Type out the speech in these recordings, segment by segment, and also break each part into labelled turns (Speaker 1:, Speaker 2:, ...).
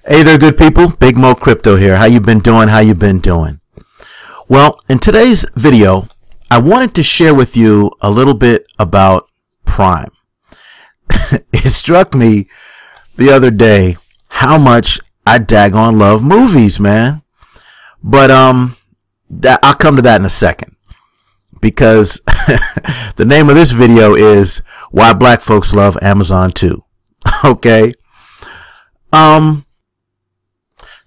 Speaker 1: Hey there, good people. Big Mo Crypto here. How you been doing? How you been doing? Well, in today's video, I wanted to share with you a little bit about Prime. It struck me the other day how much I daggone love movies, man. But I'll come to that in a second, because the name of this video is Why Black Folks Love Amazon Too. Okay.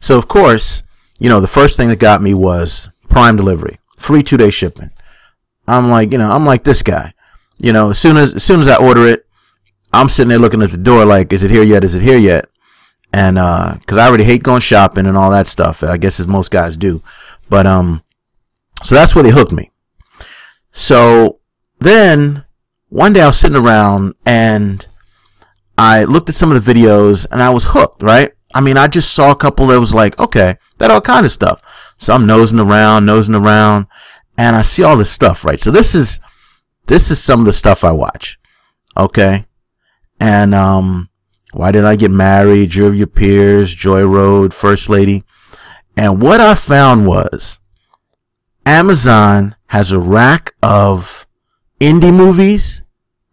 Speaker 1: So of course, the first thing that got me was Prime delivery, free 2-day shipping. I'm like this guy, as soon as I order it, I'm sitting there looking at the door like, is it here yet? Is it here yet? And, cause I already hate going shopping and all that stuff. I guess as most guys do. But, so that's where they hooked me. So then one day I was sitting around and I looked at some of the videos and I was hooked, right? I mean, I just saw a couple that was like, okay, that all kind of stuff. So I'm nosing around, and I see all this stuff, right? So this is some of the stuff I watch. Okay. And, Why Did I Get Married? Jury of Your Peers, Joy Road, First Lady. And what I found was Amazon has a rack of indie movies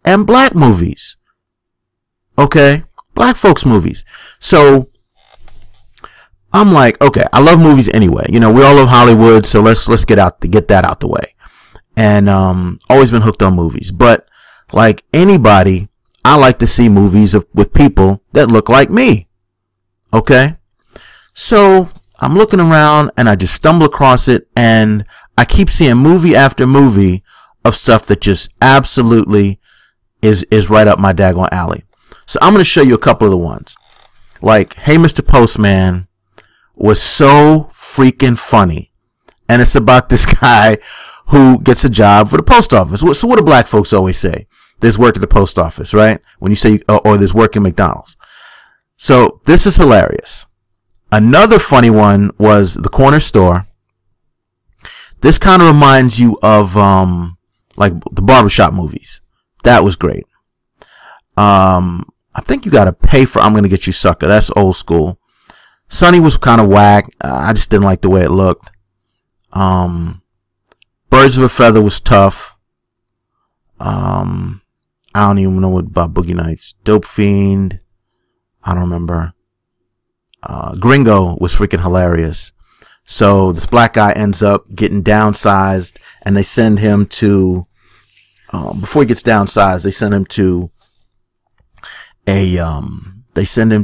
Speaker 1: and black movies. Okay. Black folks movies. So I'm like, okay, I love movies anyway. We all love Hollywood, so let's get that out the way. And always been hooked on movies. But like anybody, I like to see movies with people that look like me. Okay? So I'm looking around and I just stumble across it, and I keep seeing movie after movie of stuff that just absolutely is right up my daggone alley. So I'm going to show you a couple of the ones. Like, Hey Mr. Postman was so freaking funny. And it's about this guy who gets a job for the post office. So what do black folks always say? There's work at the post office, right? When you say, or there's work in McDonald's. So this is hilarious. Another funny one was The Corner Store. This kind of reminds you of, like the barbershop movies. That was great. I think you gotta pay for I'm Gonna Get You Sucker. That's old school. Sonny was kind of whack. I just didn't like the way it looked. Birds of a Feather was tough. I don't even know what about Boogie Nights. Dope Fiend. I don't remember. Gringo was freaking hilarious. So this black guy ends up getting downsized, and they send him to, before he gets downsized, they send him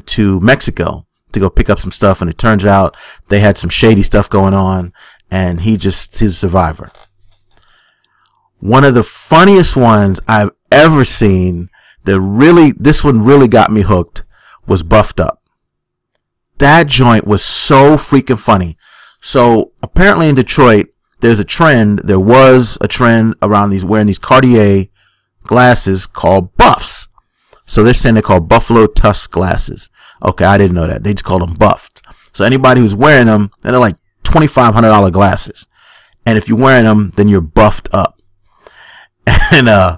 Speaker 1: to Mexico to go pick up some stuff, and it turns out they had some shady stuff going on, and he's a survivor. One of the funniest ones I've ever seen this one really got me hooked was Buffed Up. That joint was so freaking funny. So apparently in Detroit, there was a trend around wearing these Cartier glasses called buffs. So they're saying they're called Buffalo Tusk glasses. Okay, I didn't know that. They just called them buffed. So anybody who's wearing them, they're like $2,500 glasses. And if you're wearing them, then you're buffed up. And,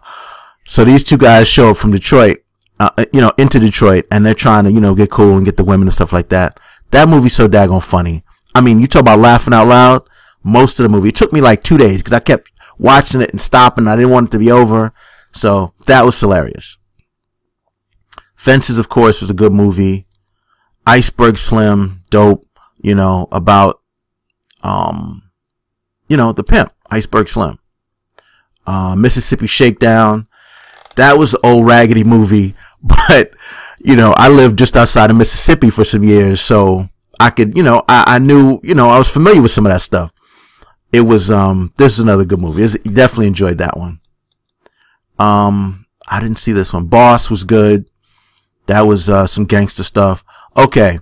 Speaker 1: so these two guys show up from Detroit, into Detroit, and they're trying to, get cool and get the women and stuff like that. That movie's so daggone funny. I mean, you talk about laughing out loud. Most of the movie, it took me like 2 days because I kept watching it and stopping. I didn't want it to be over. So that was hilarious. Fences, of course, was a good movie. Iceberg Slim, dope, about, the pimp, Iceberg Slim. Mississippi Shakedown. That was an old raggedy movie, but, I lived just outside of Mississippi for some years, so I could, I knew, I was familiar with some of that stuff. It was, this is another good movie. Definitely enjoyed that one. I didn't see this one. Boss was good. That was, some gangster stuff. Okay.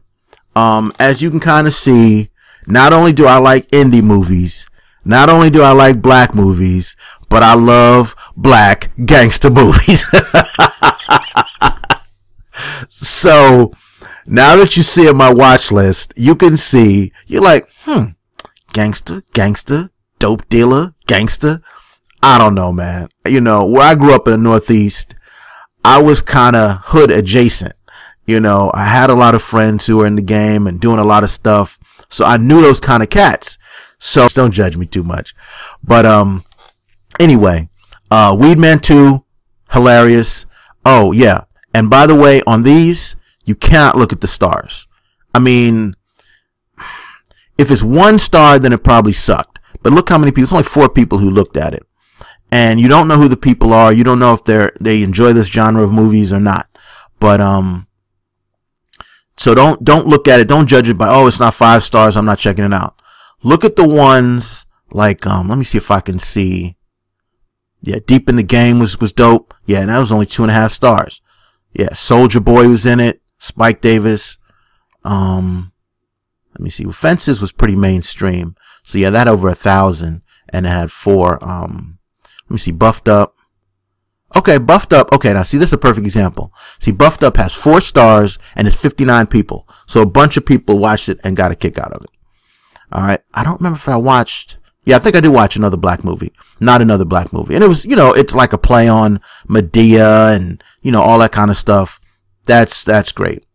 Speaker 1: As you can kind of see, not only do I like indie movies, not only do I like black movies, but I love black gangster movies. So now that you see my watch list, you can see, you're like, gangster, dope dealer, gangster. I don't know, man. Where I grew up in the Northeast, I was kind of hood adjacent. You know, I had a lot of friends who were in the game and doing a lot of stuff. So I knew those kind of cats. So don't judge me too much. But, anyway, Weedman 2, hilarious. Oh, yeah. And by the way, on these, you cannot look at the stars. I mean, if it's 1 star, then it probably sucked. But look how many people, it's only 4 people who looked at it. And you don't know who the people are. You don't know if they enjoy this genre of movies or not. But, so don't look at it. Don't judge it by, oh, it's not 5 stars. I'm not checking it out. Look at the ones like, let me see if I can see. Yeah, Deep in the Game was dope. Yeah, and that was only 2.5 stars. Yeah, Soldier Boy was in it. Spike Davis. Let me see. Fences was pretty mainstream. So yeah, that over 1,000, and it had 4. Let me see. Buffed Up. Okay, Buffed Up. Okay, now see, this is a perfect example. See, Buffed Up has 4 stars and it's 59 people. So a bunch of people watched it and got a kick out of it. All right. I don't remember if I watched. Yeah, I think I did watch another black movie. Not another black movie. And it was, you know, it's like a play on Medea and, you know, all that kind of stuff. That's great.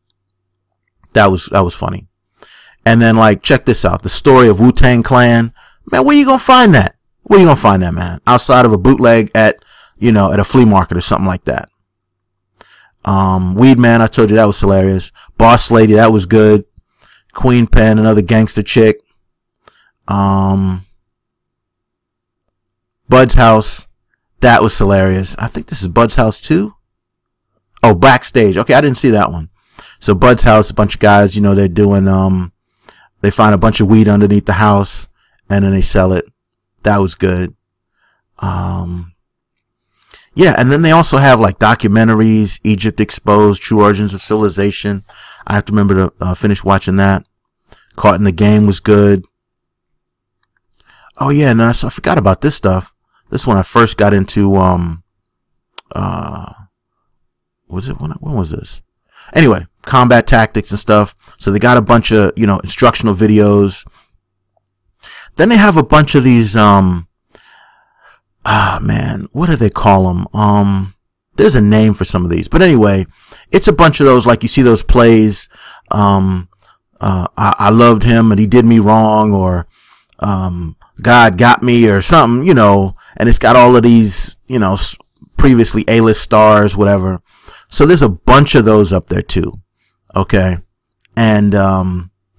Speaker 1: That was funny. And then, like, check this out. The story of Wutang Clan. Man, where you gonna find that? Where you gonna find that, man? Outside of a bootleg at, you know, at a flea market or something like that. Weed Man, I told you that was hilarious. Boss Lady, that was good. Queen Pen, another gangster chick. Bud's House, that was hilarious. I think this is Bud's House 2. Oh, Backstage. Okay, I didn't see that one. So Bud's House, a bunch of guys, you know, they're doing, they find a bunch of weed underneath the house and then they sell it. That was good. Yeah, and then they also have like documentaries, Egypt Exposed, True Origins of Civilization. I have to remember to finish watching that. Caught in the Game was good. Oh yeah, and I forgot about this stuff. This one I first got into, was it, when was this? Anyway, combat tactics and stuff. So they got a bunch of, you know, instructional videos. Then they have a bunch of these, man, what do they call them? There's a name for some of these, but anyway, it's a bunch of those, like you see those plays, I loved him and he did me wrong, or, God got me or something, you know, and it's got all of these, you know, previously A-list stars, whatever. So there's a bunch of those up there too. Okay. And,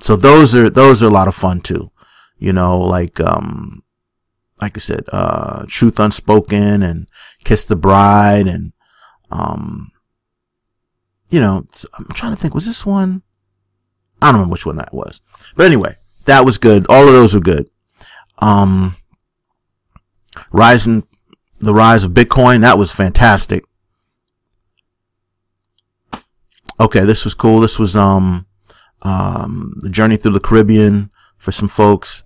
Speaker 1: so those are a lot of fun too. You know, like I said, Truth Unspoken and Kiss the Bride and, you know, I'm trying to think, was this one? I don't remember which one that was. But anyway, that was good. All of those were good. The Rise of Bitcoin, that was fantastic. Okay, this was cool. This was, The Journey Through the Caribbean for some folks.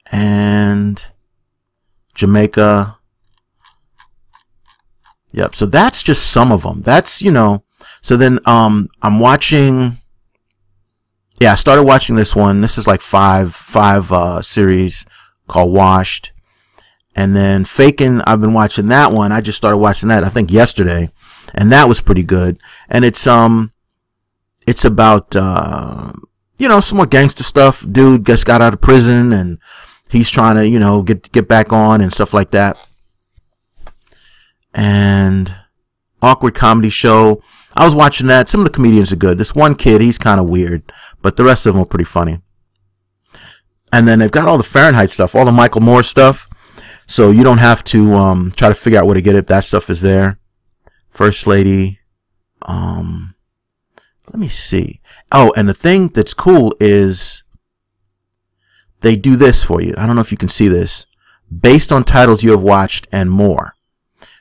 Speaker 1: And Jamaica. Yep. So that's just some of them. That's, you know, so then, I'm watching, yeah, I started watching this one. This is like five series called Washed. And then Fakin', I've been watching that one. I just started watching that, I think yesterday. And that was pretty good. And it's about, you know, some more gangster stuff. Dude just got out of prison and he's trying to, you know, get back on and stuff like that. And awkward comedy show. I was watching that. Some of the comedians are good. This one kid, he's kind of weird, but the rest of them are pretty funny. And then they've got all the Fahrenheit stuff, all the Michael Moore stuff. So you don't have to, try to figure out where to get it. That stuff is there. First Lady. Let me see. Oh, and the thing that's cool is they do this for you. I don't know if you can see this. Based on titles you have watched and more.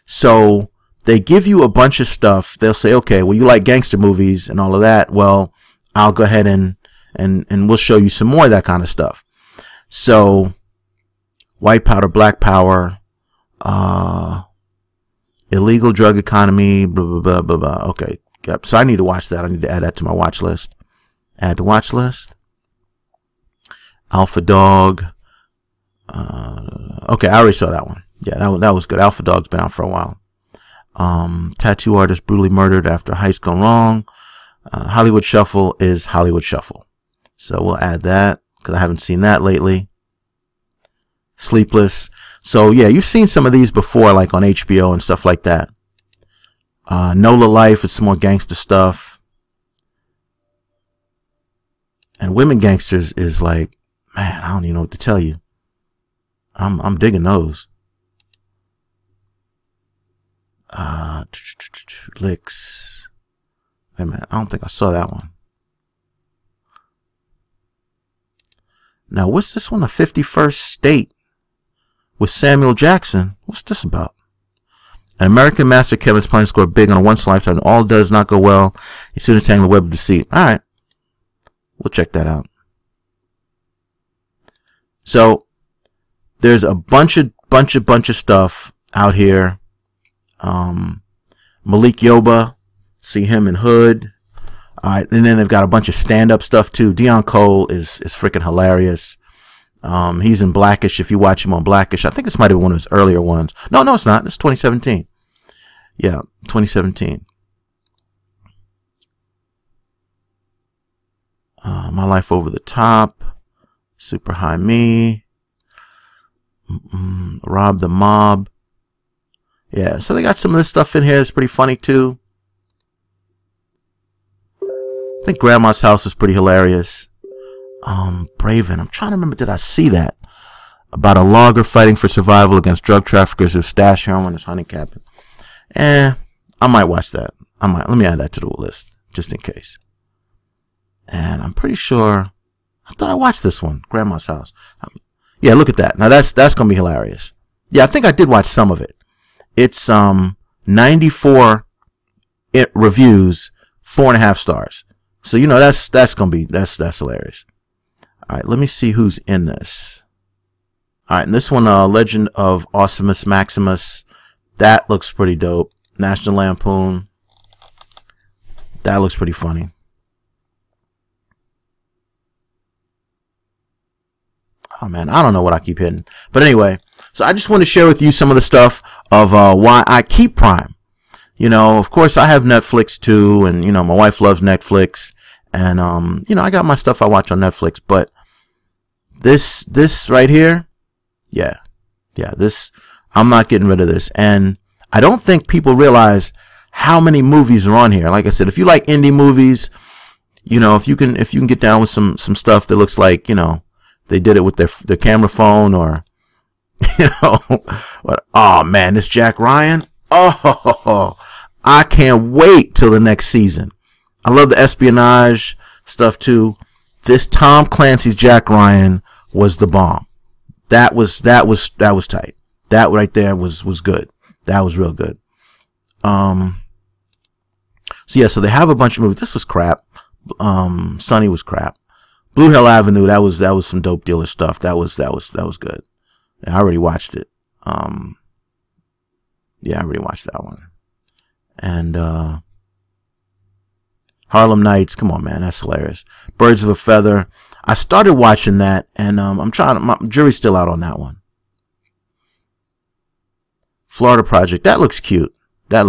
Speaker 1: So they give you a bunch of stuff. They'll say, okay, well, you like gangster movies and all of that. Well, I'll go ahead and we'll show you some more of that kind of stuff. So White Powder, Black Power, Illegal Drug Economy, blah, blah, blah, blah, blah. Okay. Yep. So I need to watch that. I need to add that to my watch list. Add to watch list. Alpha Dog. Okay. I already saw that one. Yeah, that was good. Alpha Dog's been out for a while. Tattoo Artist Brutally Murdered After Heist Gone Wrong. Hollywood Shuffle is Hollywood Shuffle. So we'll add that because I haven't seen that lately. Sleepless. So yeah, you've seen some of these before, like on HBO and stuff like that. Nola Life is some more gangster stuff. And Women Gangsters is like, man, I don't even know what to tell you. I'm digging those. Licks. Wait a minute, I don't think I saw that one. Now, what's this one? The 51st State with Samuel Jackson. What's this about? An American master chemist planning to score big on a once lifetime. All does not go well. He's soon entangling the web of deceit. All right, we'll check that out. So there's a bunch of stuff out here. Malik Yoba, see him in Hood. All right, and then they've got a bunch of stand-up stuff too. Dion Cole is freaking hilarious. He's in Blackish. If you watch him on Blackish, I think this might have been one of his earlier ones. No, it's not. It's 2017. Yeah, 2017. My Life Over the Top, Super High Me, Rob the Mob. Yeah, so they got some of this stuff in here. It's pretty funny too. I think Grandma's House is pretty hilarious. Braven. I'm trying to remember, did I see that? About a logger fighting for survival against drug traffickers who stash heroin in his hunting cabin. I might watch that. Let me add that to the list, just in case. And I'm pretty sure, I thought I watched this one, Grandma's House. Yeah, look at that. Now that's gonna be hilarious. Yeah, I think I did watch some of it. It's 94 reviews, 4.5 stars. So you know that's hilarious. All right, let me see who's in this. All right, and this one, Legend of Awesomus Maximus, that looks pretty dope. National Lampoon, that looks pretty funny. Oh man, I don't know what I keep hitting, but anyway. So I just want to share with you some of the stuff of why I keep Prime. You know, of course I have Netflix too, and you know my wife loves Netflix, and you know I got my stuff I watch on Netflix, but this right here, yeah, this, I'm not getting rid of this. And I don't think people realize how many movies are on here. Like I said, if you like indie movies, you know, if you can get down with some stuff that looks like, you know, they did it with their camera phone, or you know, but oh man, this Jack Ryan, oh, I can't wait till the next season. I love the espionage stuff too. This Tom Clancy's Jack Ryan was the bomb. That was tight. That right there was good. That was real good. So yeah, so they have a bunch of movies. This was crap. Sunny was crap. Blue Hill Avenue, that was some dope dealer stuff. That was good. I already watched it. Yeah, I already watched that one. And Harlem Nights, come on man, that's hilarious. Birds of a Feather, I started watching that, and my jury's still out on that one. Florida Project, that looks cute. I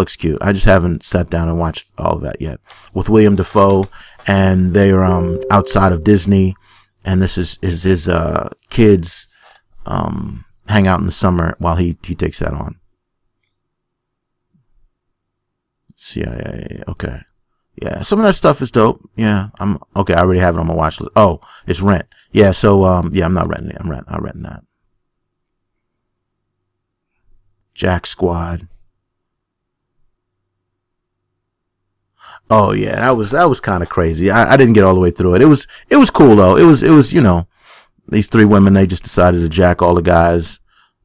Speaker 1: just haven't sat down and watched all of that yet. With William Dafoe, and they're outside of Disney, and this is his kids hang out in the summer while he takes that on. CIA, okay. Yeah, some of that stuff is dope. Yeah, I'm okay. I already have it on my watch list. Oh, it's Rent. Yeah, so yeah, I'm not renting it. I'm renting that. Jack Squad. Oh yeah, that was kind of crazy. I didn't get all the way through it. It was cool though. It was you know, these three women, they just decided to jack all the guys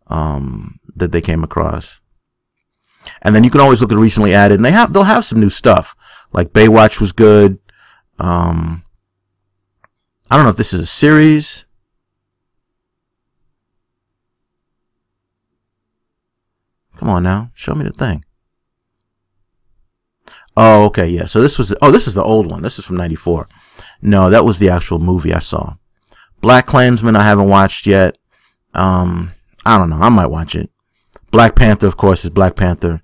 Speaker 1: that they came across. And then you can always look at recently added, and they'll have some new stuff. Like Baywatch was good. I don't know if this is a series. Come on now, show me the thing. Oh, okay, yeah. So this is the old one. This is from '94. No, that was the actual movie I saw. Black Klansman, I haven't watched yet. I don't know. I might watch it. Black Panther, of course, is Black Panther.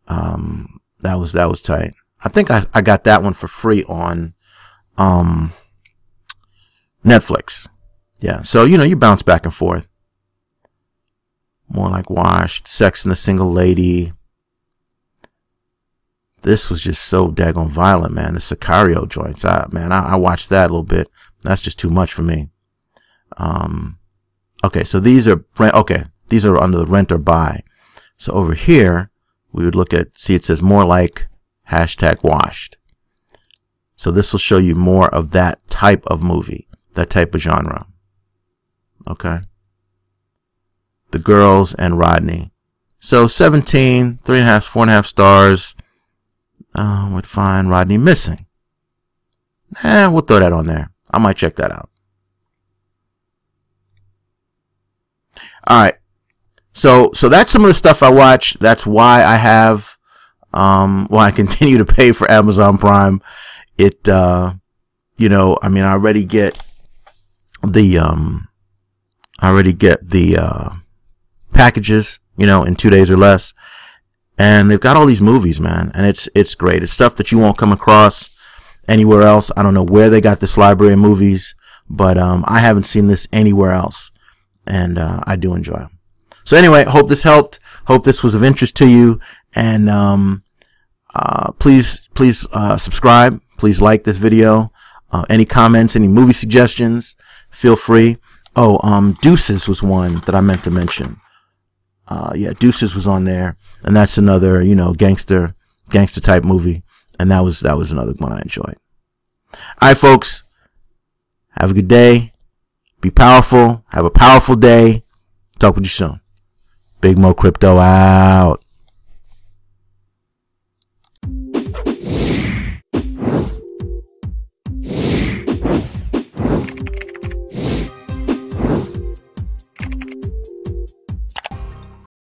Speaker 1: That was tight. I think I got that one for free on Netflix. Yeah, so you bounce back and forth. More like Washed, Sex and the Single Lady. This was just so daggone violent, man. The Sicario joints. I watched that a little bit. That's just too much for me. Okay, so these are under the rent or buy. So over here, we would see it says more like #washed. So this will show you more of that type of movie, that type of genre. Okay. The Girls and Rodney. So 17, 3.5, 4.5 stars. Would find Rodney missing. We'll throw that on there. I might check that out. Alright. So that's some of the stuff I watch. That's why I have, why I continue to pay for Amazon Prime. It, I already get the packages, in 2 days or less. And they've got all these movies, man. And it's great. It's stuff that you won't come across anywhere else. I don't know where they got this library of movies, but I haven't seen this anywhere else. And I do enjoy them. So anyway, hope this helped. Hope this was of interest to you. And please subscribe. Please like this video. Any comments, any movie suggestions, feel free. Deuces was one that I meant to mention. Deuces was on there, and that's another, gangster type movie, and that was another one I enjoyed. All right, folks, have a good day. Be powerful. Have a powerful day. Talk with you soon. Big Mo Crypto out.